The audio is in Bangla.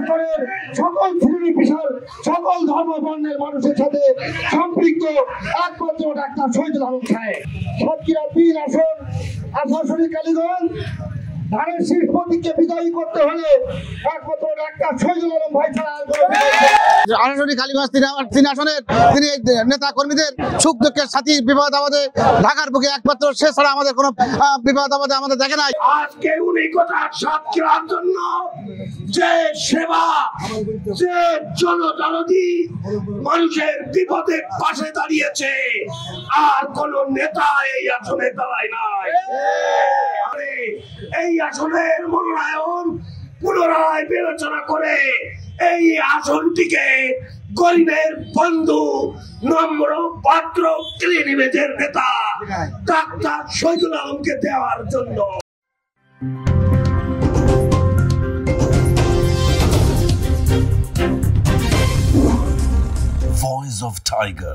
স্তরের সকল শ্রেণী পেশার সকল ধর্ম বর্ণের মানুষের সাথে সম্পৃক্ত একমাত্র ডাক্তার শহীদুল আলম সাহেব। সাতক্ষীরা 3 আসন আশাশুনি কালীগঞ্জ ধানের শীষ প্রতীককে বিজয়ী করতে হলে একমাত্র ডাক্তার শহীদুল আলম ভাই ছাড়া আর কোনো আশাশুনি কালীগঞ্জ 3 আসনের তিনি নেতা কর্মীদের সুখ দুঃখের সাথী বিপদ আপদে ঢাকার বুকে একমাত্র সে ছাড়া আমাদের কোনো বিপদ আপদে আমাদের দেখে নাই। আজকে উনি গোটা সাতক্ষীরার জন্য যে সেবা, যে জনদরদি মানুষের বিপদে পাশে দাঁড়িয়েছে, আর কোন নেতা এই আসনে দাঁড়ায় নাই। এই আসনের মনোনয়ন পুনরায় বিবেচনা করে এই আসনটিকে গরিবের বন্ধু নম্র পাত্র ক্লিনিকের নেতা ডাক্তার শহীদুল আলমকে দেওয়ার জন্য। Voice of Tiger.